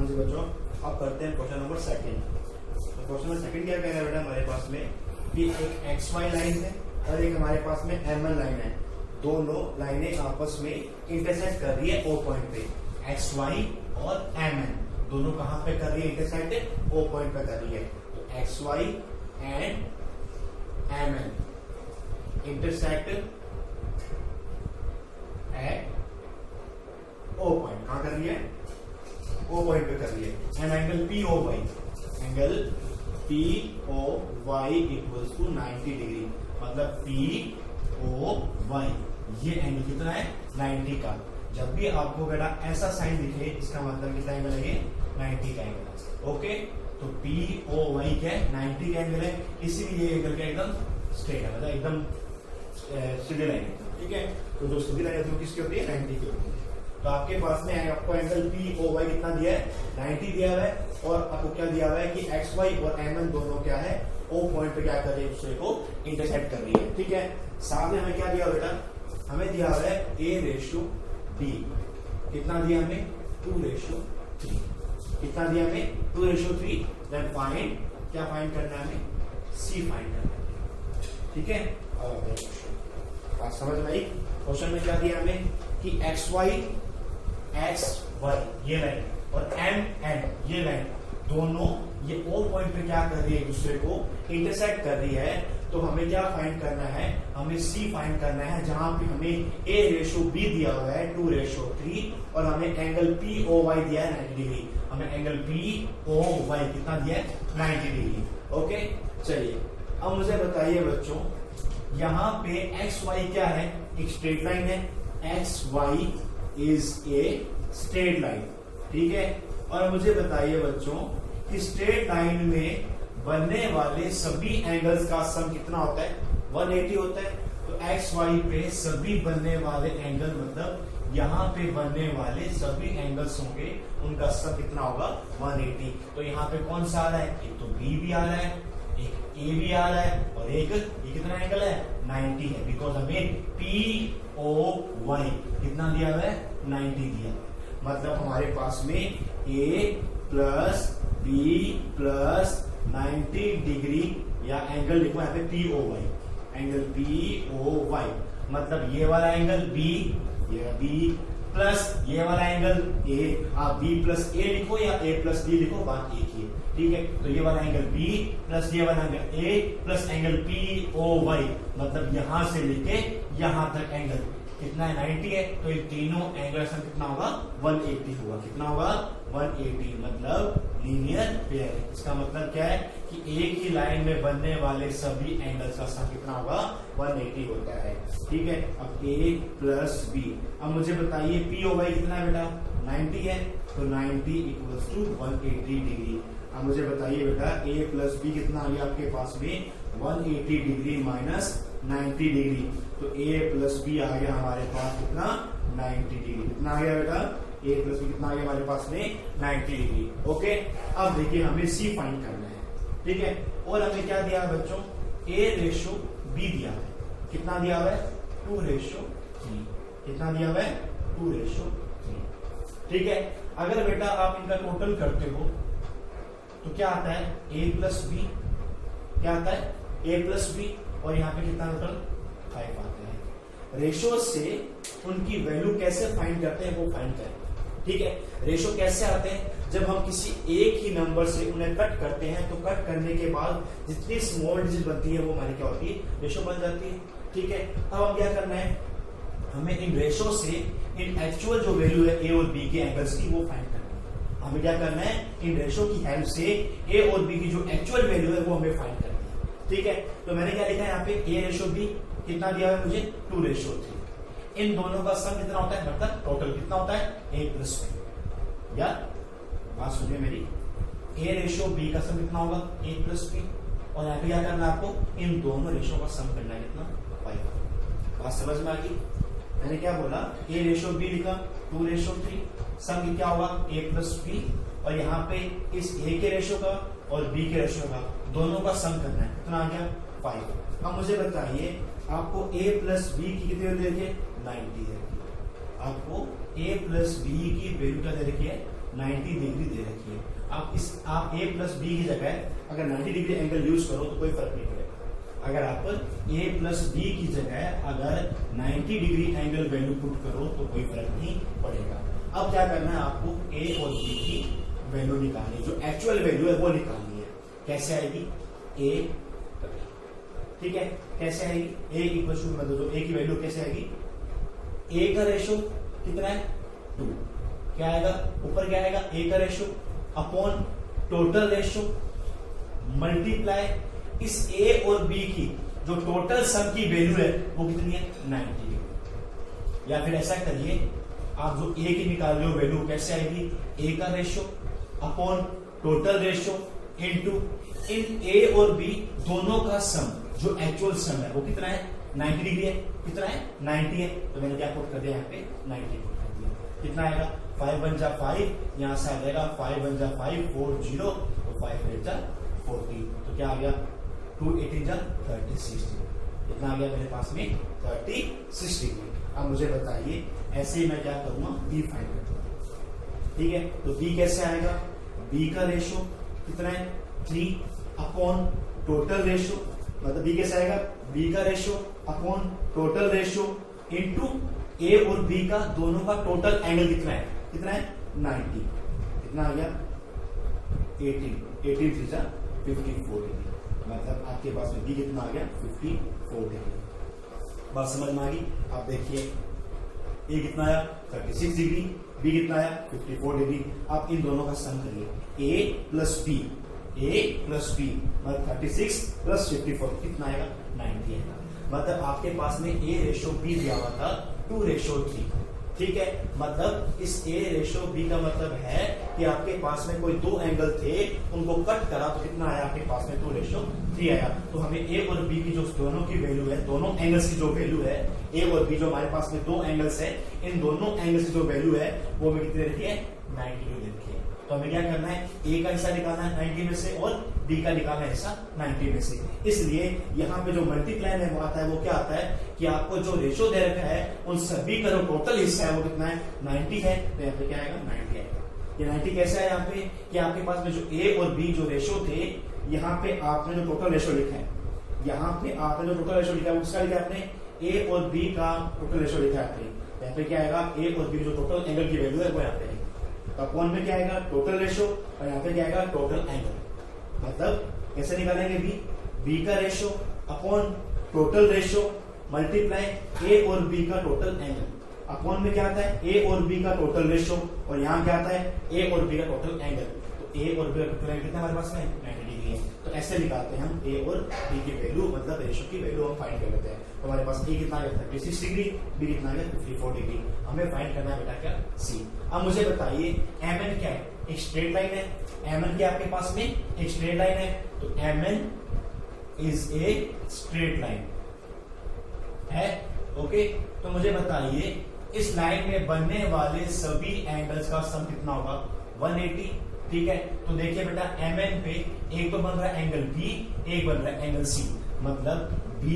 मुझे बच्चों अब करते हैं क्वेश्चन नंबर सेकंड। तो क्वेश्चन नंबर सेकंड क्या कह रहा है बेटा हमारे पास में कि एक एक्स वाई लाइन है और एक हमारे पास में एम एन लाइन है। दोनों लाइनें आपस में इंटरसेक्ट कर रही है ओ पॉइंट पे। एक्स वाई और एम एन दोनों कहां पे कर रही है इंटरसेक्ट? ओ पॉइंट पे कर रही है। तो X Y and M N intersect at O point. कहां कर रही है? ओ पॉइंट पे कर रही है। And angle P O Y, angle P O Y equals to 90 degree. मतलब पी ओ वाई ये एंगल कितना है? 90 का। जब भी आपको बेटा ऐसा साइन दिखे इसका मतलब कितना एंगल है? ये 90 का एंगल है। ओके, तो पी ओ वाई क्या है? 90 का एंगल है, इसीलिए ये एंगल क्या एकदम स्ट्रेट है, मतलब एकदम सीधी लाइन है। ठीक है, तो जो सीधी लाइन होती है किसकी होती है? 90 की होती है। तो आपके पास में आपको एंगल पी ओ वाई कितना दिया है? 90 दिया हुआ है। और आपको क्या दिया हुआ है कि एक्स वाई और एम एन दोनों क्या है? ओ पॉइंट पे क्या कर रही है? दूसरे को इंटरसेक्ट कर रही है। ठीक है, साथ में हमें क्या दिया बेटा? हमें दिया हुआ है ए रेशियो बी। कितना दिया हमें? 2:3। कितना दिया हमें? 2:3। देन फाइंड, क्या फाइंड करना है हमें? सी फाइंड करना है। ठीक है, अब बात समझ में आई? क्वेश्चन में क्या दिया हमें कि एक्स वाई ये लाइन और एम एन ये लाइन दोनों ये ओ पॉइंट पे क्या कर रही है? दूसरे को इंटरसेक्ट कर रही है। तो हमें क्या फाइंड करना है? हमें सी फाइंड करना है, जहां पे हमें ए रेशियो बी दिया हुआ है 2:3 और हमें एंगल पी ओ वाई दिया है 90 डिग्री। हमें एंगल पी ओ वाई कितना दिया है? 90 डिग्री। ओके, चलिए अब मुझे बताइए बच्चों, यहां पे एक्स वाई क्या है? एक स्ट्रेट लाइन है। X Y is a straight line. ठीक है, और मुझे बताइए बच्चों कि स्ट्रेट लाइन में बनने वाले सभी एंगल्स का सम कितना होता है? 180 होता है। तो एक्स वाई पे सभी बनने वाले एंगल, मतलब यहाँ पे बनने वाले सभी एंगल्स होंगे, उनका सम कितना होगा? 180। तो यहाँ पे कौन सा आ रहा है? एक तो बी भी आ रहा है, एक ए भी आ रहा है, और एक ये कितना एंगल है? 90 है। बिकॉज हमें पी ओ वाई कितना दिया हुआ है? 90 दिया। मतलब हमारे पास में A plus B plus 90 degree या एंगल लिखो यहाँ पे P O Y, angle P O Y. मतलब ये वाला एंगल बी, ये बी प्लस ये वाला एंगल ए। आप बी प्लस ए लिखो या ए प्लस बी लिखो, बात एक ही है। ठीक है, तो ये वाला एंगल बी प्लस ये वाला angle A plus angle P O Y, मतलब यहां से लेके यहां तक एंगल कितना है? 90 है। तो ये तीनों एंगल सम कितना होगा? 180 होगा। कितना होगा? 180। मतलब लीनियर पेयर। इसका मतलब क्या है कि एक ही लाइन में बनने वाले सभी एंगल्स का सम कितना होगा? 180 होता है। ठीक है, अब ए प्लस बी। अब मुझे बताइए पी ओ वाई कितना है बेटा? 90 है। तो 90 इक्वल्स टू 180 डिग्री। अब मुझे बताइए बेटा ए प्लस बी कितना आ गया आपके पास में? 180 डिग्री माइनस 90 डिग्री। तो ए प्लस बी आ गया हमारे पास कितना? 90 डिग्री। कितना आ गया बेटा? ए प्लस बी कितना आ गया हमारे पास में? 90 डिग्री। ओके, अब देखिए हमें सी फाइंड करना है। ठीक है, और हमें क्या दिया है बच्चों? ए रेशियो बी दिया है। कितना दिया हुआ है? 2:3। कितना दिया हुआ है? 2:3। ठीक है, अगर बेटा आप इनका टोटल करते हो तो क्या आता है? ए प्लस बी क्या आता है? ए प्लस बी, और यहाँ पे कितना टोटल? 5 आता है। रेशियो से उनकी वैल्यू कैसे फाइंड करते हैं वो फाइंड करें। ठीक है, रेशियो कैसे आते हैं? जब हम किसी एक ही नंबर से उन्हें कट करते हैं तो कट करने के बाद जितनी स्मॉल डिजिट बनती है वो हमारी क्या होती है? रेशियो बन जाती है। ठीक है, अब हम क्या करना है? हमें इन रेशियो से इन एक्चुअल जो वैल्यू है ए और बी के एंगल्स की वो फाइंड करना है। हमें क्या करना है? इन रेशियो की हेल्प से ए और बी की जो एक्चुअल वैल्यू है वो हमें फाइंड करनी है। ठीक है, तो मैंने क्या लिखा है यहाँ पे? ए रेशियो बी कितना दिया है मुझे? 2:3। इन दोनों का सम कितना होता है? मतलब टोटल कितना होता है? ए प्लस बी। या बात सुनिए मेरी, ए रेशियो बी का सम कितना होगा? ए प्लस बी। और यहाँ पे क्या करना है आपको? इन दोनों रेशियो का सम करना है कितना? 5। बात समझ में आ गई? मैंने क्या बोला? ए रेशियो बी लिखा, 2:3। सम क्या होगा? ए प्लस बी। और यहाँ पे इस ए के रेशियो का और बी के रेशियो का दोनों का सम करना है। कितना आ गया? 5। अब मुझे बताइए आपको ए प्लस बी की कितनी वैल्यू दे रखी है? 90 है। आपको ए प्लस बी की वैल्यू क्या दे रखी है? 90 डिग्री दे रखी है। आप a प्लस बी की जगह अगर 90 डिग्री एंगल यूज करो तो कोई फर्क नहीं पड़ेगा। अगर आप a प्लस बी की जगह अगर 90 डिग्री एंगल वैल्यू पुट करो तो कोई फर्क नहीं पड़ेगा। अब क्या करना है, आपको a और b की वैल्यू निकालनी है, जो एक्चुअल वैल्यू है वो निकालनी है। कैसे आएगी, a, ठीक है, कैसे आएगी, a इक्वल टू मतलब जो a की वैल्यू कैसे आएगी, a का रेशो कितना है 2, क्या आएगा ऊपर, क्या आएगा a का ratio upon total ratio multiply इस a और b की जो टोटल सम की वैल्यू है वो कितनी है 90 डिग्री। या फिर ऐसा करिए, आप जो a की निकाल रहे हो वैल्यू कैसे आएगी, a का ratio upon total ratio into in a और b दोनों का सम जो एक्चुअल सम है वो कितना है 90 डिग्री है, कितना है 90 है, तो मैंने क्या पुट कर दिया यहाँ पे 90 पुट कर दिया। कितना आएगा 5 बन जा 5, यहां से आ जाएगा 5 बन जा 5 4 0 तो 5 8 जा 40, तो क्या आ गया 2 18 जा 36 डिग्री। कितना आ गया मेरे पास में 36 डिग्री। अब मुझे बताइए ऐसे ही मैं क्या करूंगा b फाइंड करूंगा, ठीक है। तो b कैसे आएगा, b का रेशो कितना है 3 अपॉन टोटल रेशो, मतलब b कैसे आएगा, b का ratio upon total ratio into a और b का दोनों का टोटल एंगल कितना है 90, कितना आ गया 18 थ्री जा 54 डिग्री, मतलब आपके पास में b कितना आ गया 54 डिग्री। बात समझ में आ गई। अब देखिए a कितना आया 36 डिग्री, b कितना आया 54 डिग्री। आप इन दोनों का सम करिए a प्लस b मतलब 36 प्लस 54 कितना आएगा 90 आएगा। मतलब आपके पास में a रेशो b दिया हुआ था 2:3, ठीक है। मतलब इस a रेशो b का मतलब है कि आपके पास में कोई दो एंगल थे, उनको कट करा तो कितना आया आपके पास में 2:3 आया। तो हमें a और b की जो दोनों की वैल्यू है, दोनों एंगल्स की जो वैल्यू है a और b, जो हमारे पास में दो एंगल्स है, इन दोनों एंगल्स की जो वैल्यू है वो हमें कितने रखी है 90 डिग्री रखी है। तो हमें क्या करना है, a का हिस्सा निकालना है 90 में से और b का निकालना है हिस्सा 90 में से। इसलिए यहाँ पे जो मल्टीप्लाई में वो आता है वो क्या आता है कि आपको जो रेशो दे रखा है उन सभी का जो टोटल हिस्सा है वो कितना है 90 है, तो यहाँ पे क्या आएगा 90 आएगा। ये 90 कैसे है यहाँ पे कि आपके पास में जो a और b जो रेशो थे, यहाँ पे आपने जो टोटल रेशो लिखा है, यहाँ पे आपने जो टोटल रेशो लिखा है उसका लिखा आपने a और b का टोटल रेशो लिखा है आपने, यहाँ पे क्या आएगा a और b जो टोटल एंगल की वैल्यू है वो यहाँ पे है। तो अपॉन में क्या आएगा टोटल रेशो और यहाँ पे क्या आएगा टोटल एंगल। मतलब कैसे निकालेंगे b का ratio upon total ratio multiply a और b का टोटल एंगल। अपॉन में क्या आता है a और b का टोटल रेशो और यहाँ क्या आता है a और b का टोटल एंगल। तो a और b का टोटल एंगल कितना हमारे पास में 90 डिग्री है। तो ऐसे निकालते हैं हम a और b की वैल्यू, मतलब रेशो की वैल्यू हम फाइंड कर लेते हैं। तो हमारे पास a कितना आ गया 36 डिग्री, b कितना आ गया 54 डिग्री। हमें फाइंड करना है बेटा क्या c। अब मुझे बताइए mn क्या है, एक स्ट्रेट लाइन है। mn क्या आपके पास में एक स्ट्रेट लाइन है, तो mn is a straight line है, ओके। तो मुझे बताइए इस लाइन में बनने वाले सभी एंगल्स का सम कितना होगा 180, ठीक है। तो देखिए बेटा mn पे एक तो बन रहा है एंगल b, एक बन रहा है एंगल c, मतलब b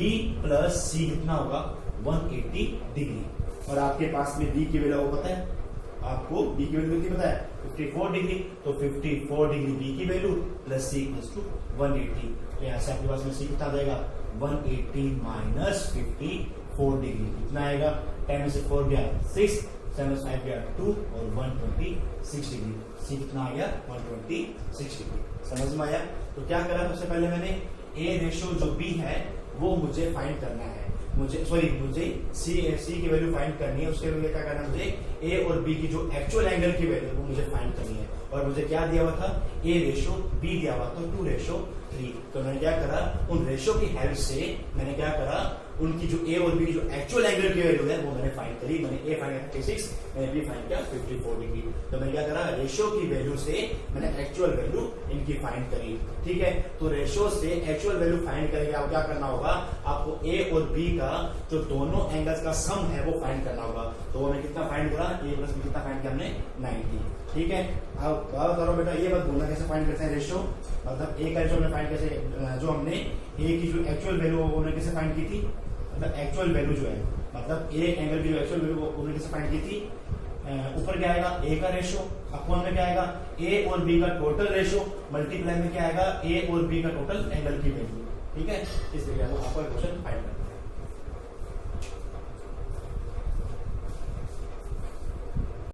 प्लस c कितना होगा 180 डिग्री। और आपके पास में b की वैल्यू पता है आपको, b की वैल्यू कितनी पता है 54 डिग्री। तो 54 डिग्री b की value plus c equals to 180। तो यहाँ से आपके पास में c कितना आ जाएगा 180 माइनस 54 डिग्री, कितना आएगा 10 में से 4 गया 6, 7 में 5 गया 2 और 126 डिग्री। c कितना आ गया 126 डिग्री। समझ में आया। तो क्या करा सबसे पहले मैंने a रेशो जो b है वो मुझे फाइंड करना है, मुझे c की वैल्यू फाइंड करनी है। उसके लिए क्या करना है, मुझे a और b की जो एक्चुअल एंगल की वैल्यू वो मुझे फाइंड करनी है। और मुझे क्या दिया हुआ था a रेशो b दिया हुआ था 2:3। तो मैंने क्या करा, उन रेशो की हेल्प से मैंने क्या करा, उनकी जो a और b जो एक्चुअल एंगल की वैल्यू है वो मैंने फाइंड करी। मैंने a फाइंड किया 36, मैंने b फाइंड किया 54 डिग्री। तो मैंने क्या करा, रेशो की वैल्यू से मैंने एक्चुअल वैल्यू इनकी फाइंड करी, ठीक है। तो रेशो से एक्चुअल वैल्यू फाइंड करेंगे, आपको क्या करना होगा, आपको a और b का जो दोनों एंगल्स का सम है वो फाइंड करना होगा। तो मैंने कितना फाइंड करा, a प्लस b कितना फाइंड किया हमने 90, ठीक है। अब बात करो बेटा, ये मत भूलना कैसे फाइंड करते हैं रेशो, मतलब a का रेशो हमने फाइंड कैसे, जो हमने a की जो एक्चुअल वैल्यू उन्होंने कैसे फाइंड की थी, मतलब एक्चुअल वैल्यू जो है, मतलब एक एंगल की जो एक्चुअल वैल्यू उन्होंने कैसे फाइंड की थी, ऊपर क्या आएगा ए का रेशो, अपॉन में क्या आएगा ए और बी का टोटल रेशो, मल्टीप्लाई में क्या आएगा ए और बी का टोटल एंगल की वैल्यू। ठीक है, इस तरीके से आपको क्वेश्चन फाइंड करना है।